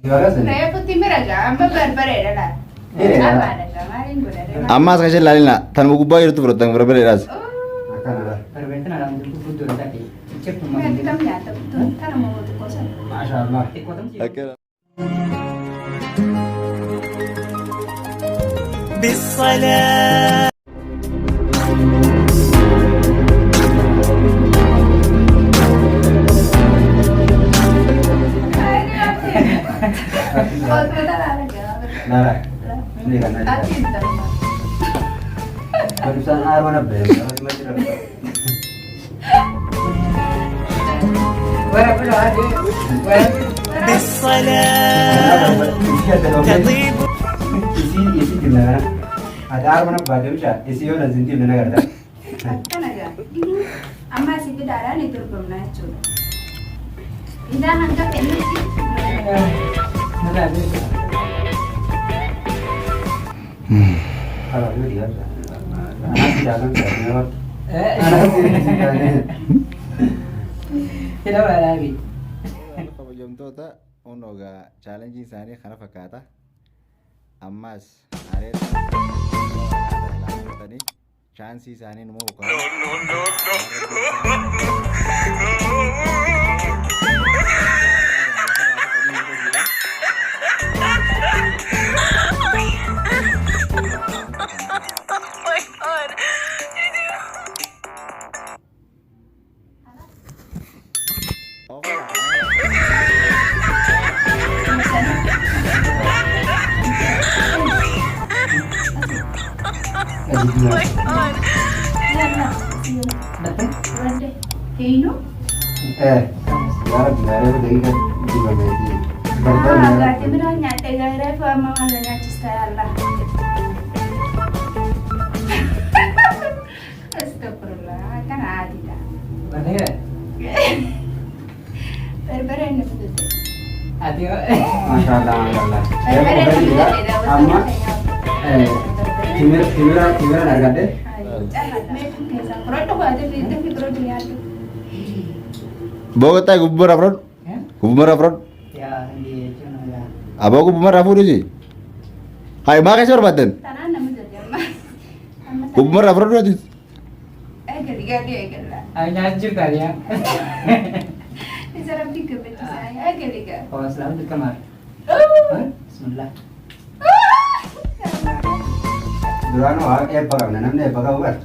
Saya putih merah, amma berbeda lah. Apa ada kemarin berbeda. Amma sekali lain lah. Tanpa gubah itu berutang berbeda ras. Berbeda lah untuk betul tadi. Cek Nanti kamu nyata betul. Karena mau untuk kosan. Masya Allah. Ikutan sih. بالصلاة Kalau kita lagi. Nara. Ini kan aja. Hati itu. Barusan air mana bel? Berapa dah ada? بالصلاة تطيب Isi gimana? Ada air mana pada bisa? Isi orang zinti mana kerja? Kan aja. Ini amma sih tidak ada nih turun naik cuy. Ini hangga ini sih. Nada ada. Kalau itu dia. Anak jalan jalan. Eh, Anak sini jalan. tidak ada lagi. Kabajamtoota onoga challenge isaanii kana fakkaata. Ammas areera laafatanii chaansii isaanii numa buqqaa. Kino? Sekarang gimana itu lagi kan gimana itu? Berarti benar nyata gara sama malanya cista Allah. Astagfirullah, kan adi dah. Mana ya? Berbeda ini betul. Hati. Masya Allah, Masya Allah. Ya Berbeda pokoknya ini juga betul. sama. Timira harga deh. Bogota gubernur Afron? Gubernur Afron? Ya, di sana ya. Abo gubernur Afron sih. Hai makai sorbatan. Gubernur Afron berarti. Hanya juga ya. Oh, selamat di kamar. Bismillah. Duran wah, baga namanya baga bukan.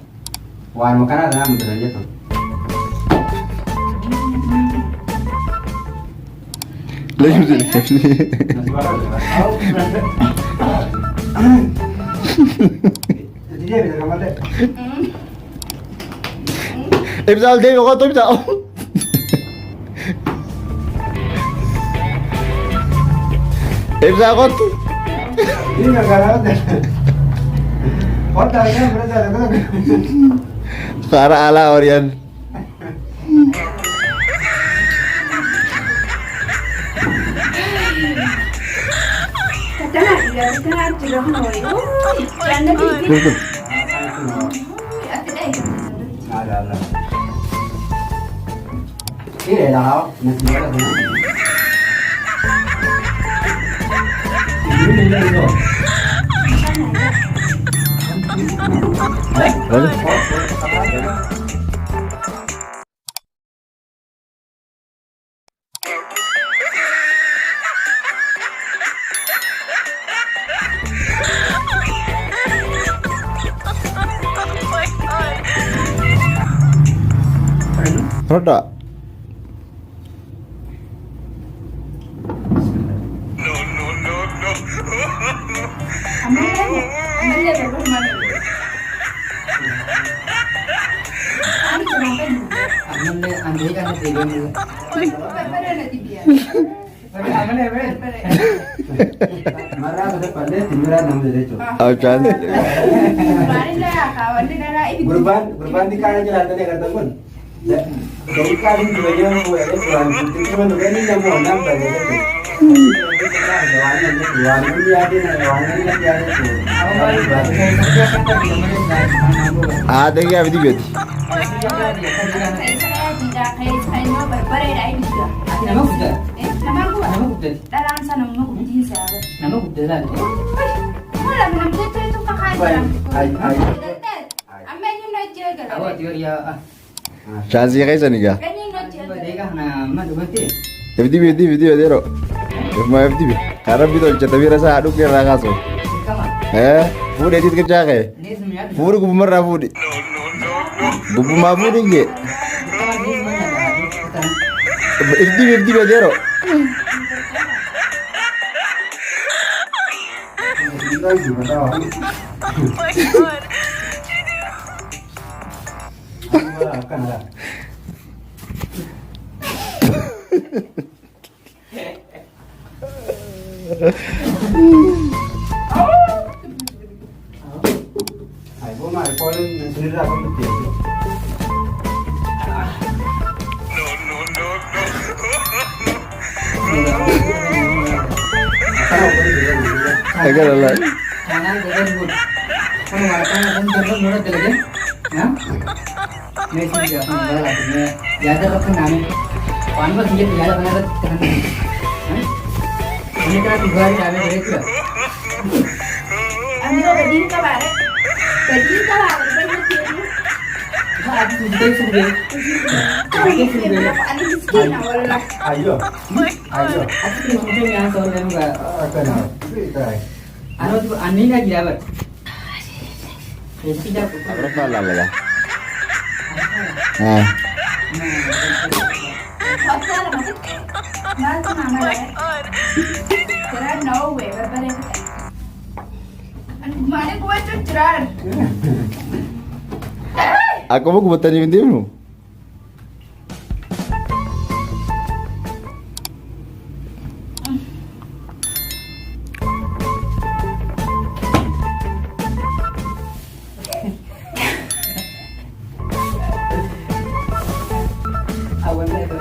Wan makanan ada namun terus itu. Lagi sih. Masih baga. Oh, jadi dia bisa kamar deh. Bisa deh kok tuh bisa. Bisa kok tuh. Ini nggak ada deh. Hotelnya berada di mana? Cara ala Orion. Ada. Ini dah, masih ada tu. Ini itu. Lalu. Roda. Andai kan video dulu. Aman ya, Ben? Marah sudah pandai timira namanya itu. Oh chance. Berban di kanan jalan tadi kata pun. Dari kanan juga yang mau ada tuan. Cuma juga ini yang mau nambah gitu. Ada yang apa dia? Nama sudah. Nama sudah. Dalam sana Amma guddaadhaan. Wala mo nang dito ito kakain. Ay. Amma yun na jaga. Awat yaa. Chaansii keessa ni gaa. Ganyan na jaga. Badeegaa kana amma dhumatti. FDB adeero. Ifuma FDB. Karabbi tolchate bira isaa haadhu irraa kaasu. Kama. Fuudhee tiit qiccaaqee. Neesum yaadu. Fuudhi gubbumarraa fuudhi. Gubbumaa fuudhi iyyee. FDB adeero. Kanada. Ay, gua mah polin sendiri apa betul? Agak lelah. Kanan gagan bud. Kan waratan kan jangan murah telege. Ya. Neesum yaa bala ne. Yaada rakkan naame. Wanwa siyat yaada banara kan. Ini kan tugari naame berekla. Amigo bedin ka bare. Bedin ka bare. Bedin ka. Aji sudai sudai. Ano miskin na wala. Ayo. Aji sudai yang soal yang enggak. Kanada. Itu. Ano tu ani na gila bat. Resi dah. Berapa lama ya? Ah. What's that? Mas mama le. Tera no way berbalik. Mana gua tu cerar. Aku mau buat tadi binti mu. Awan na ito.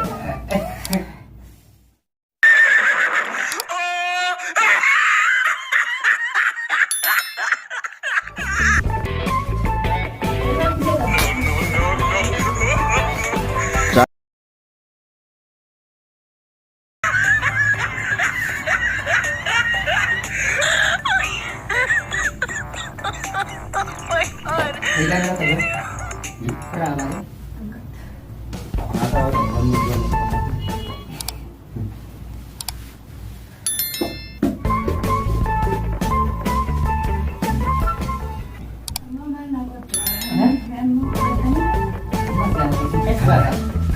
Ilan na tayo? Karama na.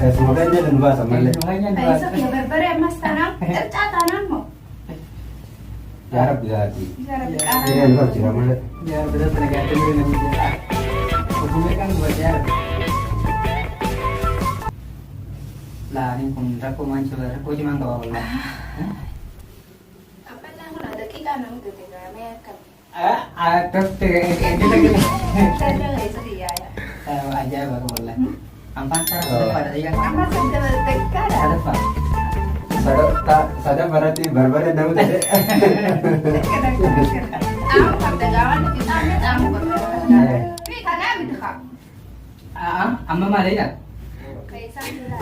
Semoga aja dan bahasa Malay. Besok ya berbalik mas tanam. Tanam mo. Jarap juga di. Sarap Ini ka. yang kau cakap Malay. Biar benar tenaga tinggi dan biasa. Hukumnya kan buat ya. Lah ini pun aku mancul, aku cuma tahu lah. Apa na ko na daki ka nang tutinga Amerika. Dokter ini lagi. Saya lagi sedih ya. Aja baru boleh. Ampan pada dia. Ama sa deka Ada da. pak. Sada berarti barbar dan tadi. Amo pagdagawan kita amit amo pagdagawan. Ni tanam ka. Amma malay na. Kay sa nila.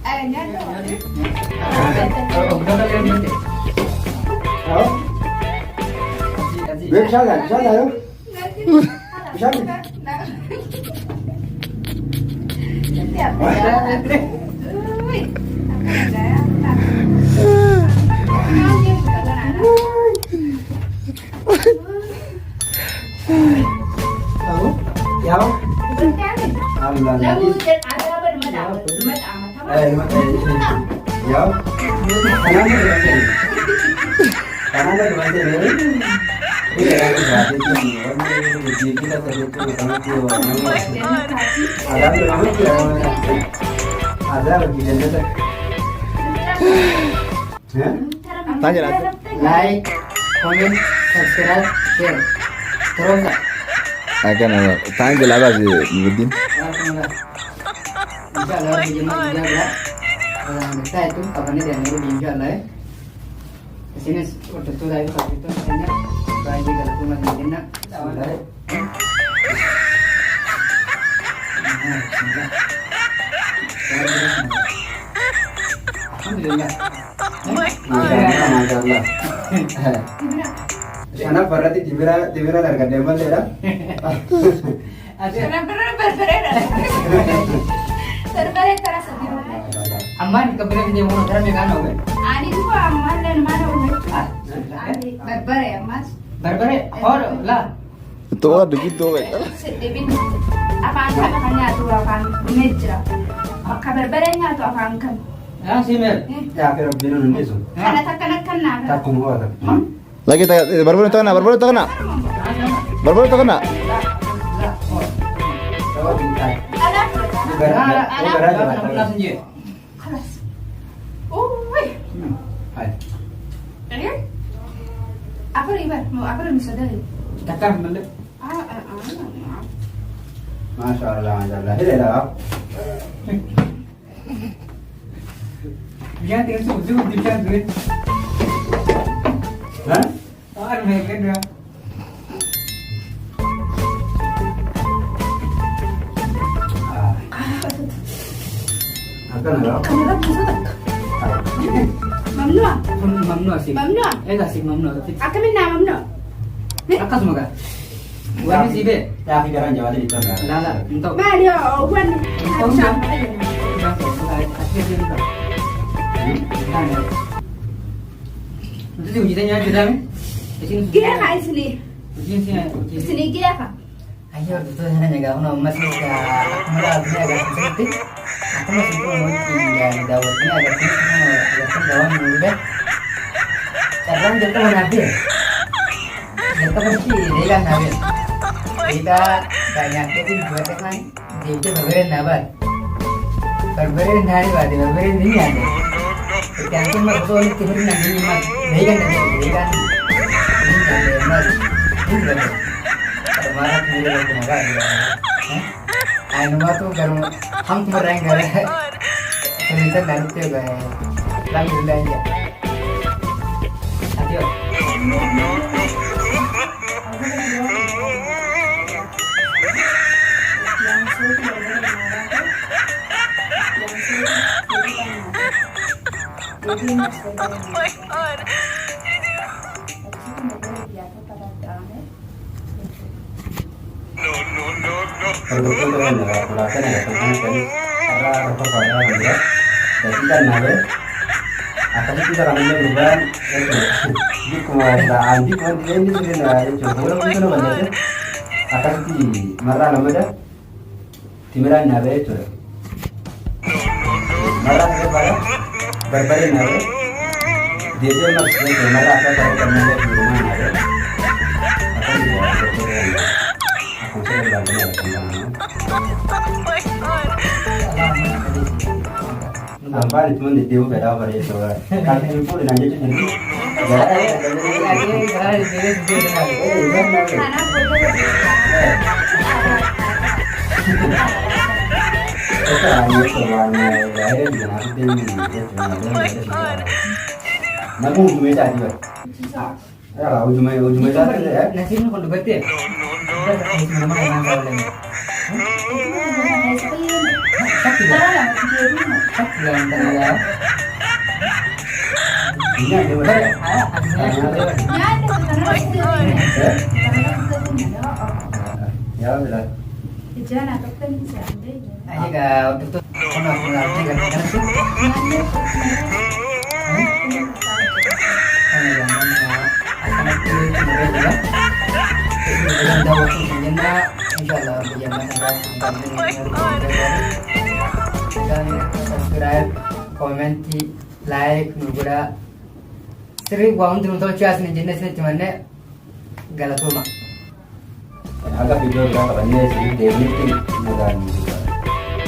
Ay, niya to. Udah kalian ini. Oh, bisa nggak? Bisa nggak? Bisa nggak? Tahu? Ya. Alhamdulillah. Ya. Karena ada dua ini. Ini yang berarti itu kita tadi itu ada lagi dan Tanya lah. Like, comment, subscribe, share. Terus tak? Akan ada. Tanya lah apa sih, Nurdin? Insyaallah video ini juga kita itu kabarnya dia baru insyaallah. Kesini waktu itu lagi waktu itu hanya bagi kalau cuma dinner awalnya. Alhamdulillah. Masyaallah. Sana berarti tibira harga demal ya. Ada Berbere terasa di mana? aman kebetulan dia mau terang kan oke. Ani juga aman dan mana udah. Ani berbere ya mas. Berbere और lah. Tuh ada gitu kan. Sedebin apa angkat hanya tuh akan meja. Maka berberenya tuh akan kan. Ya simel. Ya akhirnya binu nanti so. Karena tak kena. Takung gua tak. Lagi baru tahu na. Baru tahu na. Coba bintai. Ada. Langsung je. Kelas. Oh, wih. Hai. Ini? Apa ribat? Mau apa yang bisa dari? Takkan benda. Masyaallah, masyaallah. Ini dah. Dia tinggal subuh di sana duit. Hah? Orang mereka dia. Akan ada. Kamu kan bisa tak? Mamnu? Mamnu asik. Mamnu? Asik mamnu. Akan minta mamnu? Akan semoga. Wah ini sih be. Ya pikiran Jawa di sana. Lala untuk. Mario, wan. Itu sih ujiannya juga kan? Gila kah sini? Ujiannya. Sini gila kah? Ayo itu hanya gak mau masih aku malah agak sedikit. Aku masih mau tinggal di dawatnya agak sedikit. Aku jawab dulu deh. Karena kita mau nabi. Kita mesti dia kan nabi. Kita banyak itu buat kan. Jadi berbeda nabat. Berbeda hari baru berbeda ini ada. Yang itu maksudnya itu hari nanti mak. Dia kan ini kan. Ini kan mas. Ini kan. Marah tidak ada tenaga juga. Anu matu baru ham mereng gak ada. Cerita dari itu gak. Lagi dulu aja. Ayo. Kalau betul dengan negara Purakan ada tentang tadi arah apa pada negara. Jadi kan nabe. Akan kita ramai berubah. Di kemudian di kemudian ini sudah ada coba kalau kita nak baca. Akan di marah nama dah. Timeran nabe itu. Marah kepada berbeda nabe. Dia maksudnya marah apa pada nabe di rumah nabe. Akan dibawa ke aku sudah bilang benar tentang apa itu mana dia beda pada itu kan itu pun nanya je nanti namun cuma itu aja ya ujungnya ya Nasi ni kalau betul. Nama yang kau lagi. Sakit dah. Sakit dah antara. ini ada berapa ya benar Jangan atau kan bisa ada. Aja kau tutup. Kena kena tiga kena. Subscribe, comment, like, juga. Sering gua untuk cuas nih jenisnya cuman nih galatuma. agak video berapa banyak sih dia mungkin